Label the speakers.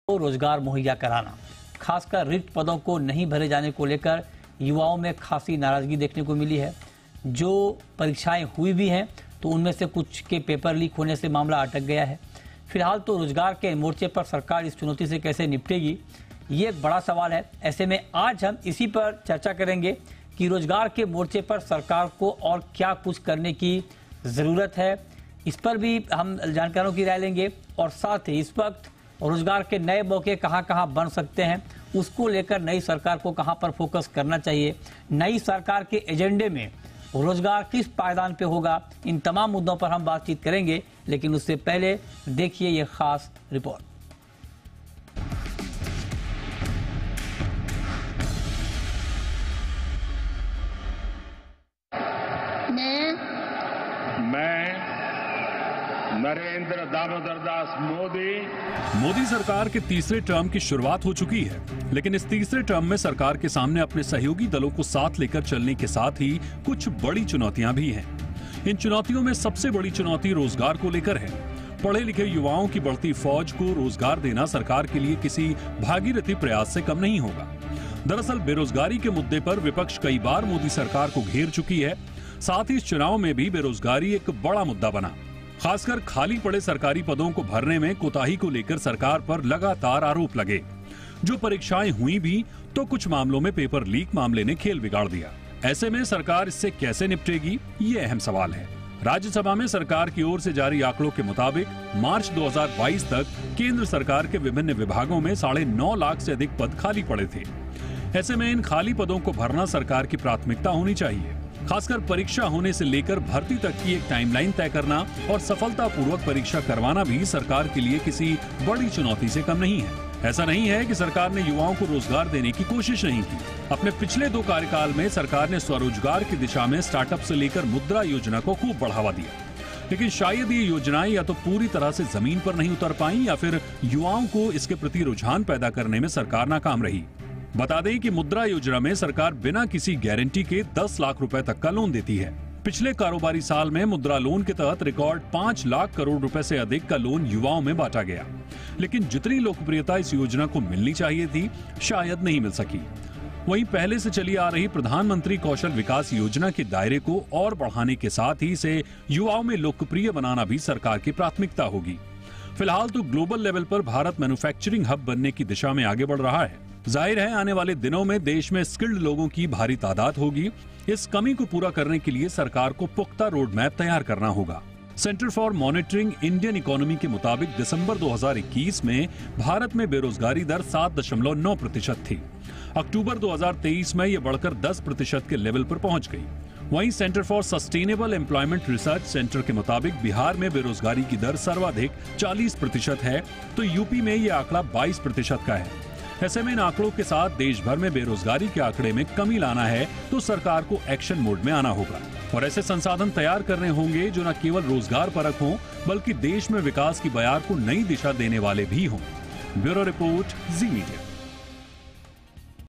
Speaker 1: को रोजगार मुहैया कराना, खासकर रिक्त पदों को नहीं भरे जाने को लेकर युवाओं में खासी नाराजगी देखने को मिली है। जो परीक्षाएं हुई भी हैं तो उनमें से कुछ के पेपर लीक होने से मामला अटक गया है। फिलहाल तो रोजगार के मोर्चे पर सरकार इस चुनौती से कैसे निपटेगी, ये एक बड़ा सवाल है। ऐसे में आज हम इसी पर चर्चा करेंगे कि रोजगार के मोर्चे पर सरकार को और क्या कुछ करने की जरूरत है। इस पर भी हम जानकारों की राय लेंगे और साथ ही इस वक्त रोजगार के नए मौके कहां कहां बन सकते हैं, उसको लेकर नई सरकार को कहां पर फोकस करना चाहिए, नई सरकार के एजेंडे में रोजगार किस पायदान पे होगा, इन तमाम मुद्दों पर हम बातचीत करेंगे। लेकिन उससे पहले देखिए ये खास रिपोर्ट।
Speaker 2: मैं नरेंद्र दामोदर दास मोदी
Speaker 3: सरकार के तीसरे टर्म की शुरुआत हो चुकी है, लेकिन इस तीसरे टर्म में सरकार के सामने अपने सहयोगी दलों को साथ लेकर चलने के साथ ही कुछ बड़ी चुनौतियां भी हैं। इन चुनौतियों में सबसे बड़ी चुनौती रोजगार को लेकर है। पढ़े लिखे युवाओं की बढ़ती फौज को रोजगार देना सरकार के लिए किसी भागीरथी प्रयास से कम नहीं होगा। दरअसल बेरोजगारी के मुद्दे पर विपक्ष कई बार मोदी सरकार को घेर चुकी है। साथ ही इस चुनाव में भी बेरोजगारी एक बड़ा मुद्दा बना। खासकर खाली पड़े सरकारी पदों को भरने में कोताही को लेकर सरकार पर लगातार आरोप लगे। जो परीक्षाएं हुई भी तो कुछ मामलों में पेपर लीक मामले ने खेल बिगाड़ दिया। ऐसे में सरकार इससे कैसे निपटेगी, ये अहम सवाल है। राज्यसभा में सरकार की ओर से जारी आंकड़ों के मुताबिक मार्च 2022 तक केंद्र सरकार के विभिन्न विभागों में 9.5 लाख से अधिक पद खाली पड़े थे। ऐसे में इन खाली पदों को भरना सरकार की प्राथमिकता होनी चाहिए। खासकर परीक्षा होने से लेकर भर्ती तक की एक टाइमलाइन तय करना और सफलतापूर्वक परीक्षा करवाना भी सरकार के लिए किसी बड़ी चुनौती से कम नहीं है। ऐसा नहीं है कि सरकार ने युवाओं को रोजगार देने की कोशिश नहीं की। अपने पिछले 2 कार्यकाल में सरकार ने स्वरोजगार की दिशा में स्टार्टअप से लेकर मुद्रा योजना को खूब बढ़ावा दिया, लेकिन शायद ये योजनाएं या तो पूरी तरह से जमीन पर नहीं उतर पाई या फिर युवाओं को इसके प्रति रुझान पैदा करने में सरकार नाकाम रही। बता दें कि मुद्रा योजना में सरकार बिना किसी गारंटी के 10 लाख रुपए तक का लोन देती है। पिछले कारोबारी साल में मुद्रा लोन के तहत रिकॉर्ड 5 लाख करोड़ रुपए से अधिक का लोन युवाओं में बांटा गया, लेकिन जितनी लोकप्रियता इस योजना को मिलनी चाहिए थी, शायद नहीं मिल सकी। वहीं पहले से चली आ रही प्रधानमंत्री कौशल विकास योजना के दायरे को और बढ़ाने के साथ ही इसे युवाओं में लोकप्रिय बनाना भी सरकार की प्राथमिकता होगी। फिलहाल तो ग्लोबल लेवल पर भारत मैन्युफैक्चरिंग हब बनने की दिशा में आगे बढ़ रहा है। जाहिर है आने वाले दिनों में देश में स्किल्ड लोगों की भारी तादाद होगी। इस कमी को पूरा करने के लिए सरकार को पुख्ता रोड मैप तैयार करना होगा। Centre for monitoring Indian economy के मुताबिक दिसंबर 2021 में भारत में बेरोजगारी दर 7.9% थी। अक्टूबर 2023 में यह बढ़कर 10% के लेवल पर पहुंच गई। वहीं centre for sustainable employment research centre के मुताबिक बिहार में बेरोजगारी की दर सर्वाधिक 40% है, तो यूपी में यह आंकड़ा 22% का है। ऐसे में इन आंकड़ों के साथ देश भर में बेरोजगारी के आंकड़े में कमी लाना है तो सरकार को एक्शन मोड में आना होगा और ऐसे संसाधन तैयार करने होंगे जो न केवल रोजगार परक हों बल्कि देश में विकास की बयार को नई दिशा देने वाले भी हों। ब्यूरो रिपोर्ट, जी मीडिया।